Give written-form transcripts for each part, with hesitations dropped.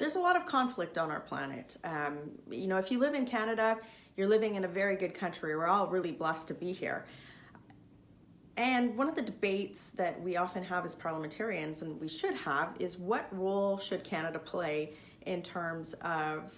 there's a lot of conflict on our planet. You know, if you live in Canada, you're living in a very good country. We're all really blessed to be here. And one of the debates that we often have as parliamentarians, and we should have, is what role should Canada play in terms of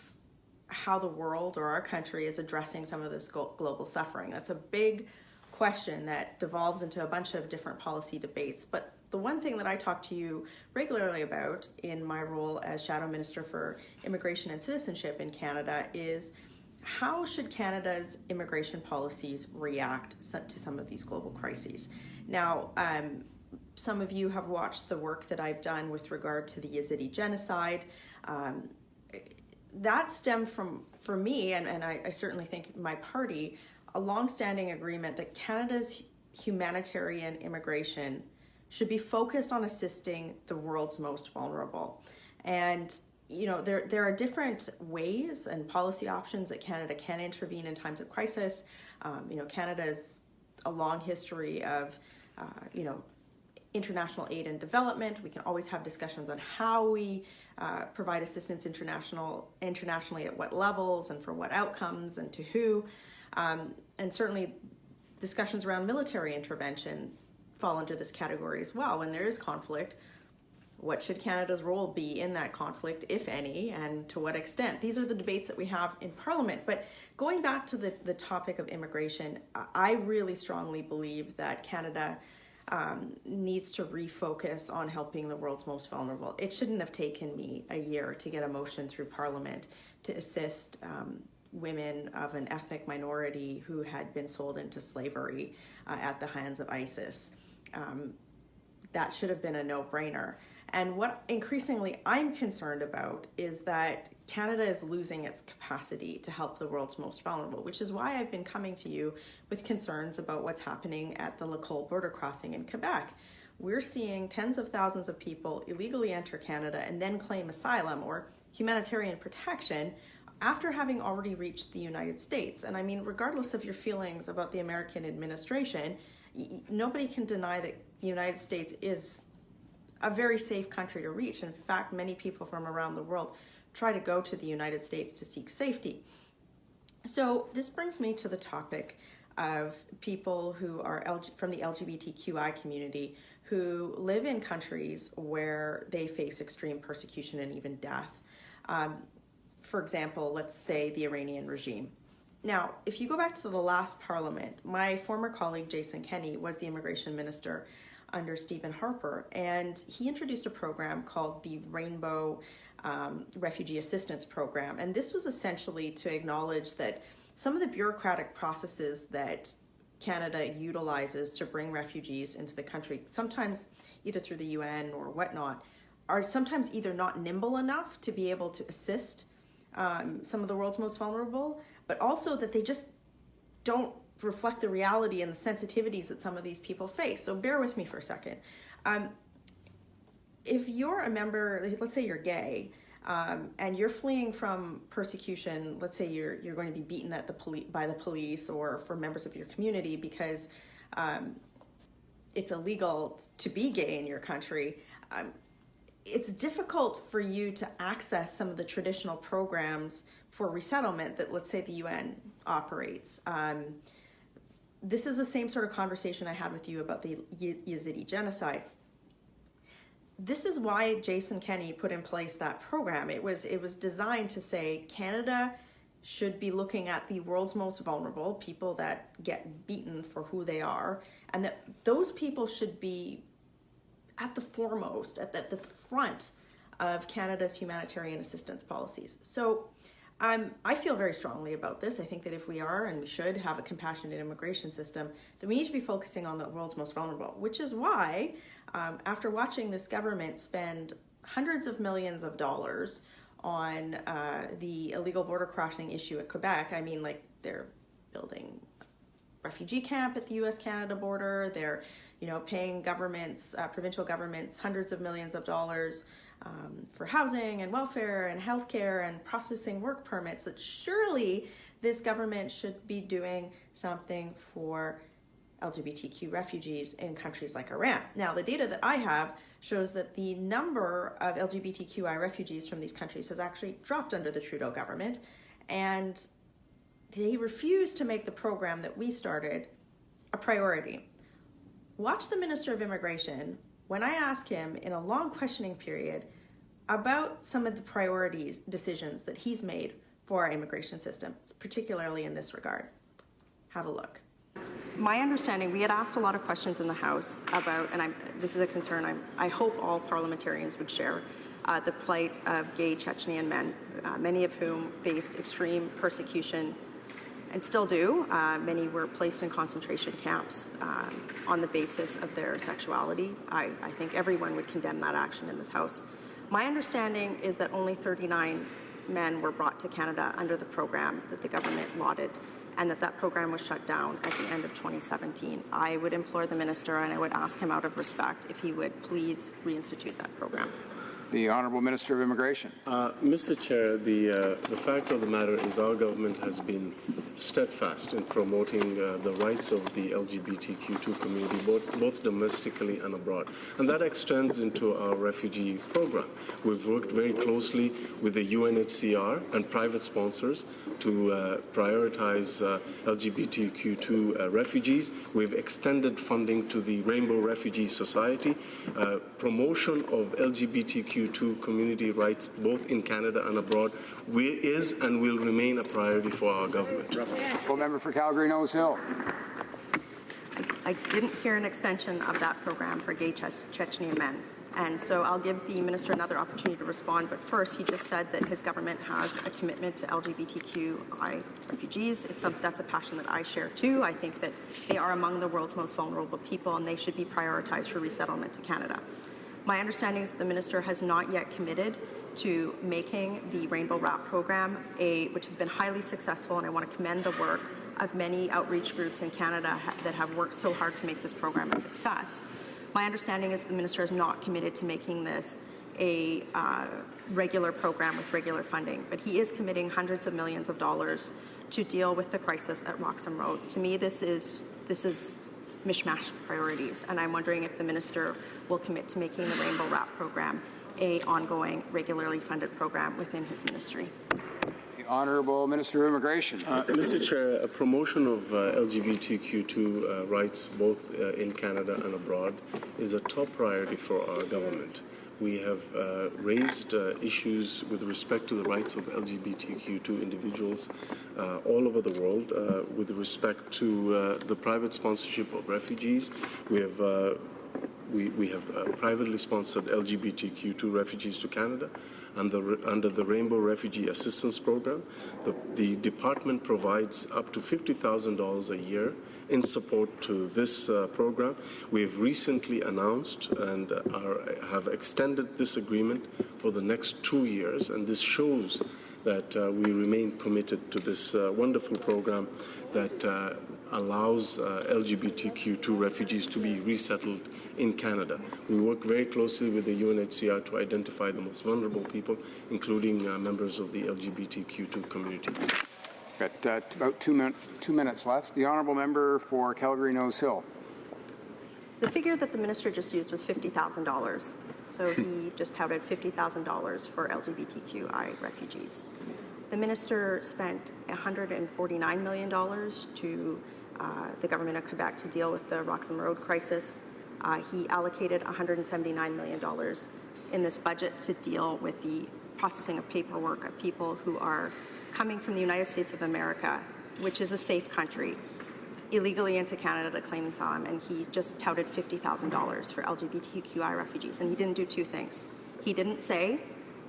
how the world or our country is addressing some of this global suffering. That's a big question that devolves into a bunch of different policy debates. But the one thing that I talk to you regularly about in my role as Shadow Minister for Immigration and Citizenship in Canada is how should Canada's immigration policies react to some of these global crises? Now, some of you have watched the work that I've done with regard to the Yazidi genocide. That stemmed from, for me, and I certainly think my party, a long-standing agreement that Canada's humanitarian immigration should be focused on assisting the world's most vulnerable. And you know, there are different ways and policy options that Canada can intervene in times of crisis. You know, Canada's a long history of, you know, international aid and development. We can always have discussions on how we provide assistance internationally at what levels and for what outcomes and to who. And certainly discussions around military intervention fall into this category as well. When there is conflict, what should Canada's role be in that conflict, if any, and to what extent? These are the debates that we have in Parliament. But going back to the topic of immigration, I really strongly believe that Canada needs to refocus on helping the world's most vulnerable. It shouldn't have taken me a year to get a motion through Parliament to assist women of an ethnic minority who had been sold into slavery at the hands of ISIS. That should have been a no-brainer. And what increasingly I'm concerned about is that Canada is losing its capacity to help the world's most vulnerable, which is why I've been coming to you with concerns about what's happening at the Lacolle border crossing in Quebec. We're seeing tens of thousands of people illegally enter Canada and then claim asylum or humanitarian protection after having already reached the United States. And I mean, regardless of your feelings about the American administration, nobody can deny that the United States is a very safe country to reach. In fact, many people from around the world try to go to the United States to seek safety. So this brings me to the topic of people who are from the LGBTQI community who live in countries where they face extreme persecution and even death. For example, let's say the Iranian regime. Now, if you go back to the last Parliament, my former colleague Jason Kenney was the immigration minister under Stephen Harper, and he introduced a program called the Rainbow Refugee Assistance Program. And this was essentially to acknowledge that some of the bureaucratic processes that Canada utilizes to bring refugees into the country, sometimes either through the UN or whatnot, are sometimes either not nimble enough to be able to assist some of the world's most vulnerable, but also that they just don't reflect the reality and the sensitivities that some of these people face. So bear with me for a second. If you're a member, let's say you're gay, and you're fleeing from persecution, let's say you're going to be beaten at by the police or for members of your community because it's illegal to be gay in your country, it's difficult for you to access some of the traditional programs for resettlement that, let's say, the UN operates. This is the same sort of conversation I had with you about the Yazidi genocide. This is why Jason Kenney put in place that program. It was designed to say Canada should be looking at the world's most vulnerable, people that get beaten for who they are, and that those people should be at the foremost, at the front of Canada's humanitarian assistance policies. So I feel very strongly about this. I think that if we are, and we should, have a compassionate immigration system, then we need to be focusing on the world's most vulnerable, which is why, after watching this government spend hundreds of millions of dollars on the illegal border crossing issue at Quebec, I mean, like, they're building a refugee camp at the US-Canada border, they're paying governments, provincial governments, hundreds of millions of dollars for housing and welfare and healthcare and processing work permits, that surely this government should be doing something for LGBTQ refugees in countries like Iran. Now, the data that I have shows that the number of LGBTQI refugees from these countries has actually dropped under the Trudeau government, and they refused to make the program that we started a priority. Watch the Minister of Immigration when I ask him in a long questioning period about some of the priorities decisions that he's made for our immigration system, particularly in this regard. Have a look. My understanding, we had asked a lot of questions in the House about, and this is a concern I hope all parliamentarians would share, the plight of gay Chechnyan men, many of whom faced extreme persecution and still do. Many were placed in concentration camps on the basis of their sexuality. I think everyone would condemn that action in this House. My understanding is that only 39 men were brought to Canada under the program that the government lauded, and that program was shut down at the end of 2017. I would implore the minister, and I would ask him out of respect, if he would please reinstitute that program. The Honourable Minister of Immigration. Mr. Chair, the fact of the matter is our government has been steadfast in promoting the rights of the LGBTQ2 community, both domestically and abroad. And that extends into our refugee program. We've worked very closely with the UNHCR and private sponsors to prioritize LGBTQ2 refugees. We've extended funding to the Rainbow Refugee Society. Promotion of LGBTQ2 community rights, both in Canada and abroad, is and will remain a priority for our government. Full member for Calgary Nose Hill. I didn't hear an extension of that program for gay Chechnyan men. And so I'll give the minister another opportunity to respond. But first, he just said that his government has a commitment to LGBTQI refugees. That's a passion that I share too. I think that they are among the world's most vulnerable people, and they should be prioritized for resettlement to Canada. My understanding is that the minister has not yet committed to making the Rainbow Wrap program, which has been highly successful, and I want to commend the work of many outreach groups in Canada that have worked so hard to make this program a success. My understanding is that the minister is not committed to making this a regular program with regular funding, but he is committing hundreds of millions of dollars to deal with the crisis at Roxham Road. To me, this is mishmash priorities, and I'm wondering if the minister will commit to making the Rainbow Wrap program an ongoing, regularly funded program within his ministry. The Honourable Minister of Immigration. Mr. Chair, a promotion of LGBTQ2 rights both in Canada and abroad is a top priority for our government. We have raised issues with respect to the rights of LGBTQ2 individuals all over the world. With respect to the private sponsorship of refugees, we have privately sponsored LGBTQ2 refugees to Canada under the Rainbow Refugee Assistance Program. The department provides up to $50,000 a year in support to this program. We have recently announced and have extended this agreement for the next 2 years, and this shows that we remain committed to this wonderful program that allows LGBTQ2 refugees to be resettled in Canada. We work very closely with the UNHCR to identify the most vulnerable people, including members of the LGBTQ2 community. Got about 2 minutes left. The Honourable Member for Calgary Nose Hill. The figure that the minister just used was $50,000. So he just touted $50,000 for LGBTQI refugees. The minister spent $149 million to the government of Quebec to deal with the Roxham Road crisis. He allocated $179 million in this budget to deal with the processing of paperwork of people who are coming from the United States of America, which is a safe country, illegally into Canada to claim asylum, and he just touted $50,000 for LGBTQI refugees. And he didn't do two things. He didn't say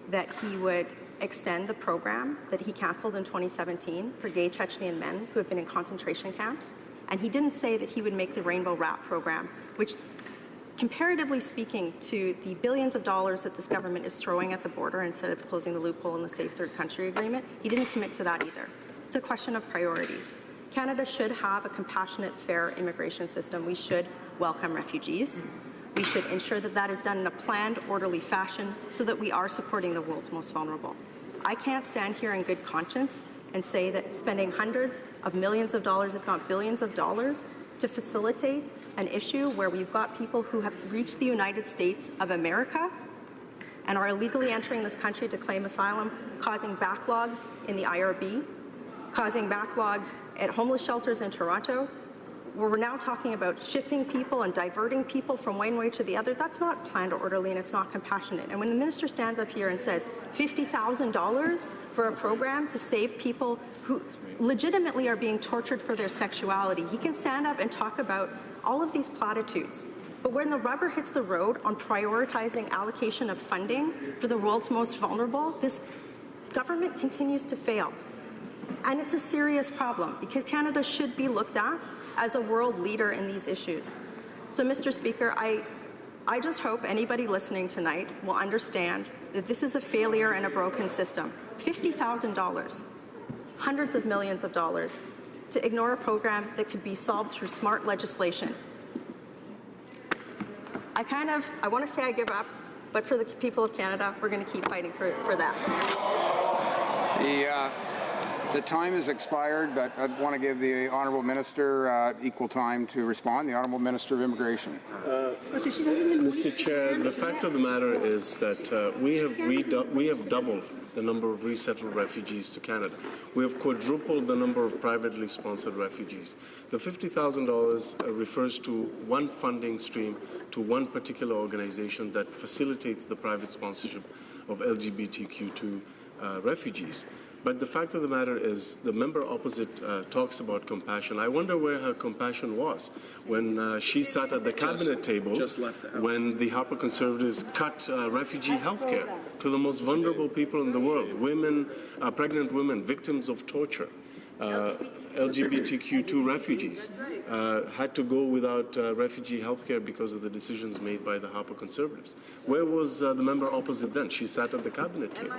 that he would extend the program that he canceled in 2017 for gay Chechnyan men who have been in concentration camps, and he didn't say that he would make the Rainbow Wrap program, which, comparatively speaking to the billions of dollars that this government is throwing at the border instead of closing the loophole in the Safe Third Country Agreement, he didn't commit to that either. It's a question of priorities. Canada should have a compassionate, fair immigration system. We should welcome refugees. We should ensure that that is done in a planned, orderly fashion so that we are supporting the world's most vulnerable. I can't stand here in good conscience and say that spending hundreds of millions of dollars, if not billions of dollars, to facilitate an issue where we've got people who have reached the United States of America and are illegally entering this country to claim asylum, causing backlogs in the IRB, causing backlogs at homeless shelters in Toronto, where we're now talking about shifting people and diverting people from one way to the other. That's not planned or orderly, and it's not compassionate. And when the minister stands up here and says $50,000 for a program to save people who legitimately are being tortured for their sexuality, he can stand up and talk about all of these platitudes. But when the rubber hits the road on prioritizing allocation of funding for the world's most vulnerable, this government continues to fail. And it's a serious problem because Canada should be looked at as a world leader in these issues. So, Mr. Speaker, I just hope anybody listening tonight will understand that this is a failure and a broken system. $50,000, hundreds of millions of dollars, to ignore a program that could be solved through smart legislation. I want to say I give up, but for the people of Canada, we're going to keep fighting for that. The time has expired, but I want to give the Honourable Minister equal time to respond. The Honourable Minister of Immigration. Mr. Chair, the fact of the matter is that we have doubled the number of resettled refugees to Canada. We have quadrupled the number of privately sponsored refugees. The $50,000 refers to one funding stream to one particular organization that facilitates the private sponsorship of LGBTQ2 refugees. But the fact of the matter is the member opposite talks about compassion. I wonder where her compassion was when she sat at the cabinet table when the Harper Conservatives cut refugee health care to the most vulnerable people in the world, women, pregnant women, victims of torture. LGBTQ2 refugees had to go without refugee health care because of the decisions made by the Harper Conservatives. Where was the member opposite then? She sat at the cabinet table.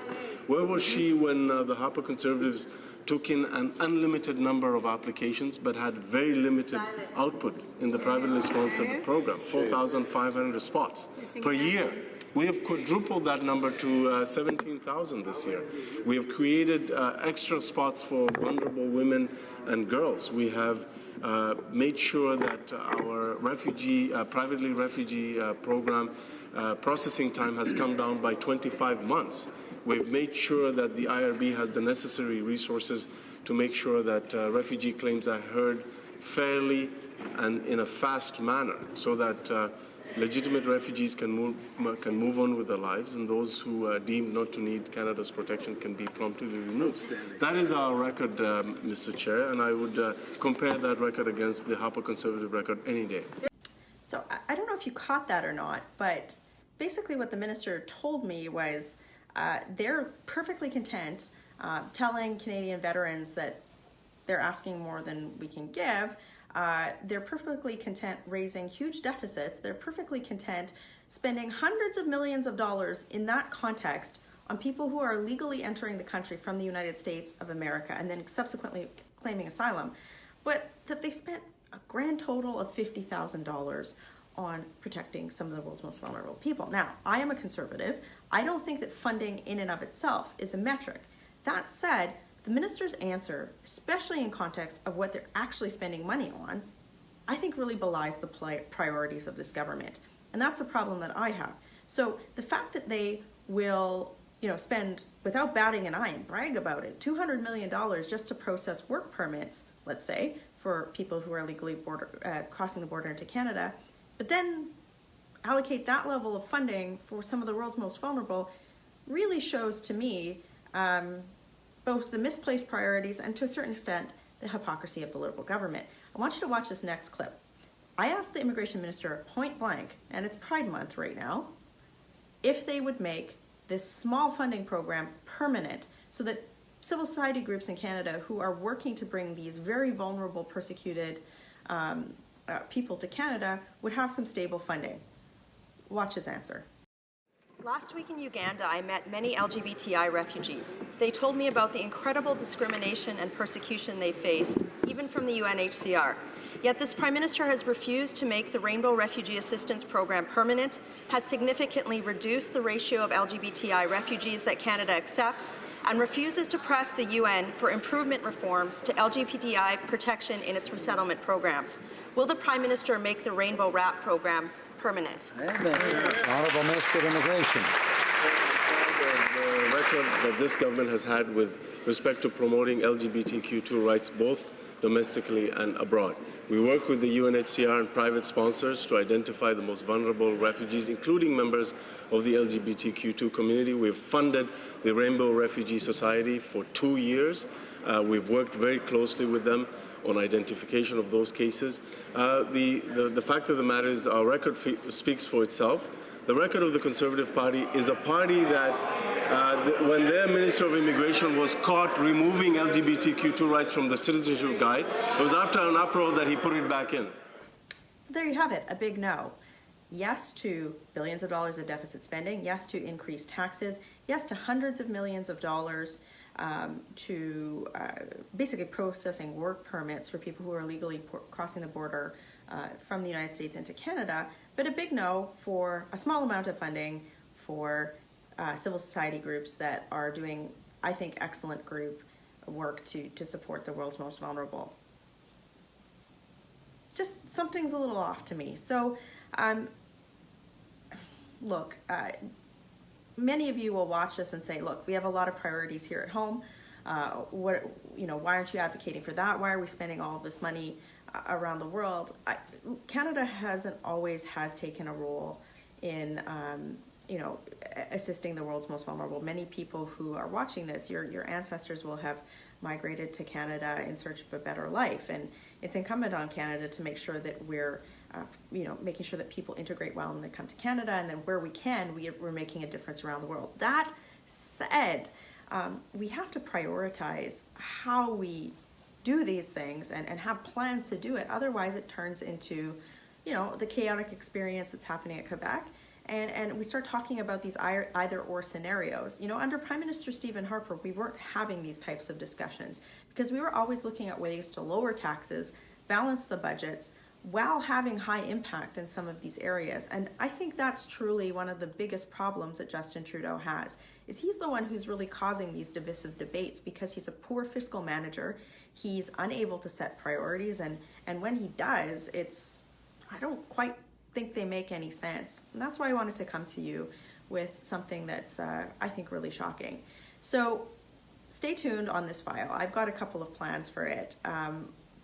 Where was she when the Harper Conservatives took in an unlimited number of applications but had very limited output in the privately sponsored program, 4,500 spots per year? We have quadrupled that number to 17,000 this year. We have created extra spots for vulnerable women and girls. We have made sure that our privately refugee program processing time has come down by 25 months. We've made sure that the IRB has the necessary resources to make sure that refugee claims are heard fairly and in a fast manner so that legitimate refugees can move on with their lives, and those who are deemed not to need Canada's protection can be promptly removed. That is our record, Mr. Chair, and I would compare that record against the Harper Conservative record any day. So I don't know if you caught that or not, but basically what the minister told me was they're perfectly content telling Canadian veterans that they're asking more than we can give. They're perfectly content raising huge deficits. They're perfectly content spending hundreds of millions of dollars in that context on people who are legally entering the country from the United States of America and then subsequently claiming asylum, but that they spent a grand total of $50,000 on protecting some of the world's most vulnerable people. Now, I am a conservative. I don't think that funding in and of itself is a metric. That said, the minister's answer, especially in context of what they're actually spending money on, I think really belies the priorities of this government. And that's a problem that I have. So the fact that they will, spend, without batting an eye and brag about it, $200 million just to process work permits, let's say, for people who are legally crossing the border into Canada, but then allocate that level of funding for some of the world's most vulnerable, really shows to me both the misplaced priorities and, to a certain extent, the hypocrisy of the Liberal government. I want you to watch this next clip. I asked the immigration minister point blank, and it's Pride Month right now, if they would make this small funding program permanent so that civil society groups in Canada who are working to bring these very vulnerable, persecuted people to Canada would have some stable funding. Watch his answer. Last week in Uganda, I met many LGBTI refugees. They told me about the incredible discrimination and persecution they faced, even from the UNHCR. Yet this Prime Minister has refused to make the Rainbow Refugee Assistance Program permanent, has significantly reduced the ratio of LGBTI refugees that Canada accepts, and refuses to press the UN for improvement reforms to LGBTI protection in its resettlement programs. Will the Prime Minister make the Rainbow Wrap program permanent? Honourable Minister of Immigration. The record that this government has had with respect to promoting LGBTQ2 rights both domestically and abroad. We work with the UNHCR and private sponsors to identify the most vulnerable refugees, including members of the LGBTQ2 community. We've funded the Rainbow Refugee Society for 2 years. We've worked very closely with them on identification of those cases. The fact of the matter is our record speaks for itself. The record of the Conservative Party is a party that, when their Minister of Immigration was caught removing LGBTQ2 rights from the citizenship guide, it was after an uproar that he put it back in. So there you have it, a big no. Yes to billions of dollars of deficit spending, yes to increased taxes, yes to hundreds of millions of dollars to basically processing work permits for people who are illegally crossing the border from the United States into Canada, but a big no for a small amount of funding for civil society groups that are doing, I think, excellent group work to support the world's most vulnerable. Just something's a little off to me. So, look, many of you will watch this and say, look, we have a lot of priorities here at home. Why aren't you advocating for that? Why are we spending all of this money around the world? Canada has taken a role in, assisting the world's most vulnerable. Many people who are watching this, your ancestors will have migrated to Canada in search of a better life, and it's incumbent on Canada to make sure that we're making sure that people integrate well when they come to Canada, and then where we can, we're making a difference around the world. That said, we have to prioritize how we do these things and have plans to do it. Otherwise, it turns into, the chaotic experience that's happening at Quebec, and we start talking about these either-or scenarios. Under Prime Minister Stephen Harper, we weren't having these types of discussions because we were always looking at ways to lower taxes, balance the budgets, while having high impact in some of these areas. And I think that's truly one of the biggest problems that Justin Trudeau has, is he's the one who's really causing these divisive debates because he's a poor fiscal manager. He's unable to set priorities, and when he does, I don't quite think they make any sense. And that's why I wanted to come to you with something that's, I think, really shocking. So stay tuned on this file. I've got a couple of plans for it.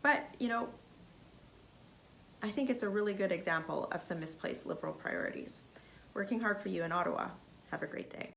But, I think it's a really good example of some misplaced Liberal priorities. Working hard for you in Ottawa. Have a great day.